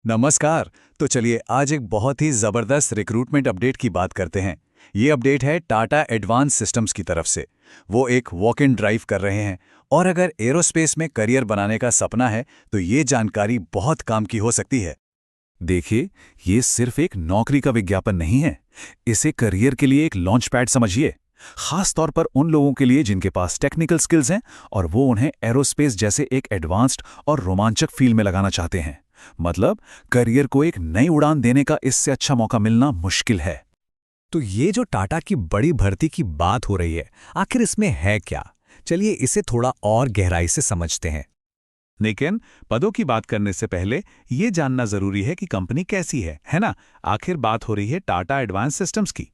नमस्कार। तो चलिए आज एक बहुत ही ज़बरदस्त रिक्रूटमेंट अपडेट की बात करते हैं। ये अपडेट है टाटा एडवांस सिस्टम्स की तरफ से। वो एक वॉक इन ड्राइव कर रहे हैं और अगर एरोस्पेस में करियर बनाने का सपना है तो ये जानकारी बहुत काम की हो सकती है। देखिए, ये सिर्फ एक नौकरी का विज्ञापन नहीं है। इसे करियर के लिए एक लॉन्च पैड समझिए। खास तौर पर उन लोगों के लिए जिनके पास टेक्निकल स्किल्स हैं और वो उन्हें एरोस्पेस जैसे एक एडवांस्ड और रोमांचक फील्ड में लगाना चाहते हैं। मतलब करियर को एक नई उड़ान देने का इससे अच्छा मौका मिलना मुश्किल है। तो ये जो टाटा की बड़ी भर्ती की बात हो रही है, आखिर इसमें है क्या? चलिए इसे थोड़ा और गहराई से समझते हैं। लेकिन पदों की बात करने से पहले ये जानना जरूरी है कि कंपनी कैसी है ना? आखिर बात हो रही है टाटा एडवांस सिस्टम्स की।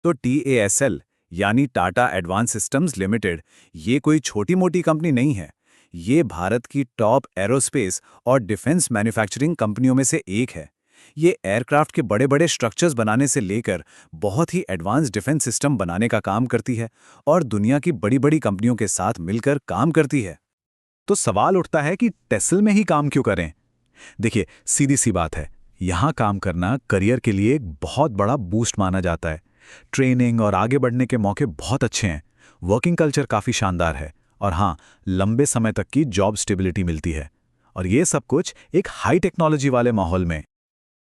तो TASL यानी टाटा एडवांस सिस्टम्स लिमिटेड ये कोई छोटी मोटी कंपनी नहीं है। ये भारत की टॉप एरोस्पेस और डिफेंस मैन्युफैक्चरिंग कंपनियों में से एक है। ये एयरक्राफ्ट के बड़े बड़े स्ट्रक्चर्स बनाने से लेकर बहुत ही एडवांस डिफेंस सिस्टम बनाने का काम करती है और दुनिया की बड़ी बड़ी कंपनियों के साथ मिलकर काम करती है। तो सवाल उठता है कि टेस्ला में ही काम क्यों करें? देखिए, सीधी सी बात है, यहाँ काम करना करियर के लिए एक बहुत बड़ा बूस्ट माना जाता है। ट्रेनिंग और आगे बढ़ने के मौके बहुत अच्छे हैं, वर्किंग कल्चर काफ़ी शानदार है और हाँ, लंबे समय तक की जॉब स्टेबिलिटी मिलती है। और ये सब कुछ एक हाई टेक्नोलॉजी वाले माहौल में।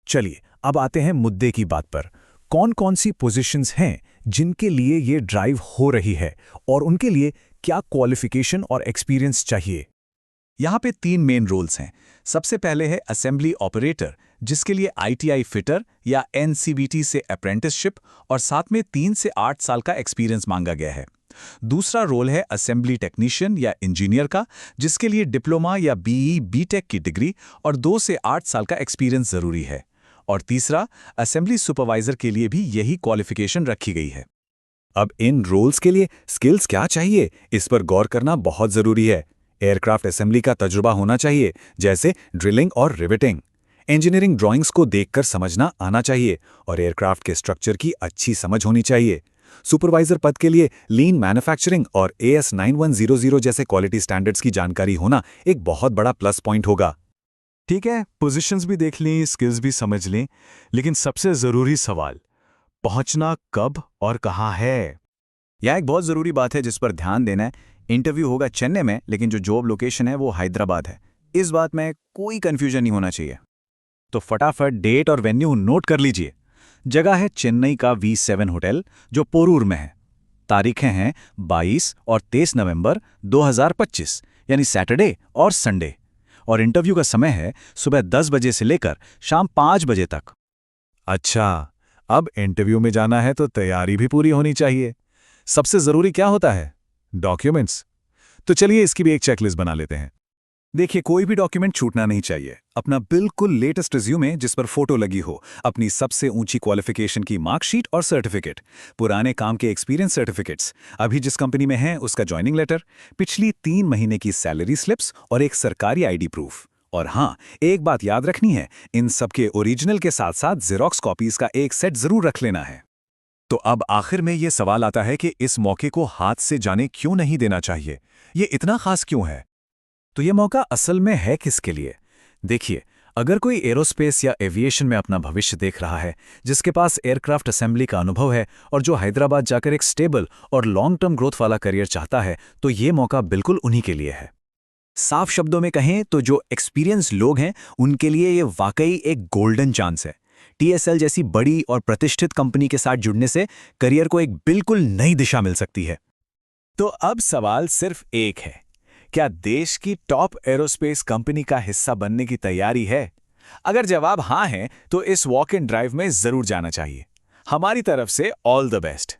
चलिए अब आते हैं मुद्दे की बात पर। कौन कौन सी पोजीशंस हैं जिनके लिए ये ड्राइव हो रही है और उनके लिए क्या क्वालिफिकेशन और एक्सपीरियंस चाहिए? यहाँ पे 3 मेन रोल्स हैं। सबसे पहले है असेंबली ऑपरेटर, जिसके लिए ITI फिटर या NCVT से अप्रेंटिसशिप और साथ में 3 से 8 साल का एक्सपीरियंस मांगा गया है। दूसरा रोल है असेंबली टेक्नीशियन या इंजीनियर का, जिसके लिए डिप्लोमा या BE BTech की डिग्री और 2 से 8 साल का एक्सपीरियंस जरूरी है। और तीसरा, असेंबली सुपरवाइजर के लिए भी यही क्वालिफिकेशन रखी गई है। अब इन रोल्स के लिए स्किल्स क्या चाहिए, इस पर गौर करना बहुत जरूरी है। एयरक्राफ्ट असेंबली का तजुर्बा होना चाहिए, जैसे ड्रिलिंग और रिवेटिंग। इंजीनियरिंग ड्राइंग्स को देखकर समझना आना चाहिए और एयरक्राफ्ट के स्ट्रक्चर की अच्छी समझ होनी चाहिए। सुपरवाइजर पद के लिए लीन मैन्युफैक्चरिंग और AS 9100 जैसे क्वालिटी स्टैंडर्ड्स की जानकारी होना एक बहुत बड़ा प्लस पॉइंट होगा। ठीक है, पोजीशंस भी देख लें, स्किल्स भी समझ लें, लेकिन सबसे जरूरी सवाल, पहुंचना कब और कहां है? यह एक बहुत जरूरी बात है जिस पर ध्यान देना है। इंटरव्यू होगा चेन्नई में, लेकिन जो जॉब लोकेशन है वो हैदराबाद है। इस बात में कोई कंफ्यूजन नहीं होना चाहिए। तो फटाफट डेट और वेन्यू नोट कर लीजिए। जगह है चेन्नई का V7 होटल, जो पोरूर में है। तारीखें हैं 22 और 23 नवंबर 2025, यानी सैटरडे और संडे। और इंटरव्यू का समय है सुबह 10 बजे से लेकर शाम 5 बजे तक। अच्छा, अब इंटरव्यू में जाना है तो तैयारी भी पूरी होनी चाहिए। सबसे जरूरी क्या होता है? डॉक्यूमेंट्स। तो चलिए इसकी भी एक चेकलिस्ट बना लेते हैं। देखिए, कोई भी डॉक्यूमेंट छूटना नहीं चाहिए। अपना बिल्कुल लेटेस्ट रिज्यूमे जिस पर फोटो लगी हो, अपनी सबसे ऊंची क्वालिफिकेशन की मार्कशीट और सर्टिफिकेट, पुराने काम के एक्सपीरियंस सर्टिफिकेट्स, अभी जिस कंपनी में हैं उसका ज्वाइनिंग लेटर, पिछली 3 महीने की सैलरी स्लिप्स और एक सरकारी ID प्रूफ। और हाँ, एक बात याद रखनी है, इन सबके ओरिजिनल के साथ साथ जेरोक्स कॉपीज का एक सेट जरूर रख लेना है। तो अब आखिर में ये सवाल आता है कि इस मौके को हाथ से जाने क्यों नहीं देना चाहिए? ये इतना खास क्यों है? तो ये मौका असल में है किसके लिए? देखिए, अगर कोई एरोस्पेस या एविएशन में अपना भविष्य देख रहा है, जिसके पास एयरक्राफ्ट असेंबली का अनुभव है और जो हैदराबाद जाकर एक स्टेबल और लॉन्ग टर्म ग्रोथ वाला करियर चाहता है, तो ये मौका बिल्कुल उन्हीं के लिए है। साफ शब्दों में कहें तो जो एक्सपीरियंस लोग हैं उनके लिए ये वाकई एक गोल्डन चांस है। TSL जैसी बड़ी और प्रतिष्ठित कंपनी के साथ जुड़ने से करियर को एक बिल्कुल नई दिशा मिल सकती है। तो अब सवाल सिर्फ एक है, क्या देश की टॉप एरोस्पेस कंपनी का हिस्सा बनने की तैयारी है? अगर जवाब हाँ है तो इस वॉक इन ड्राइव में जरूर जाना चाहिए। हमारी तरफ से ऑल द बेस्ट।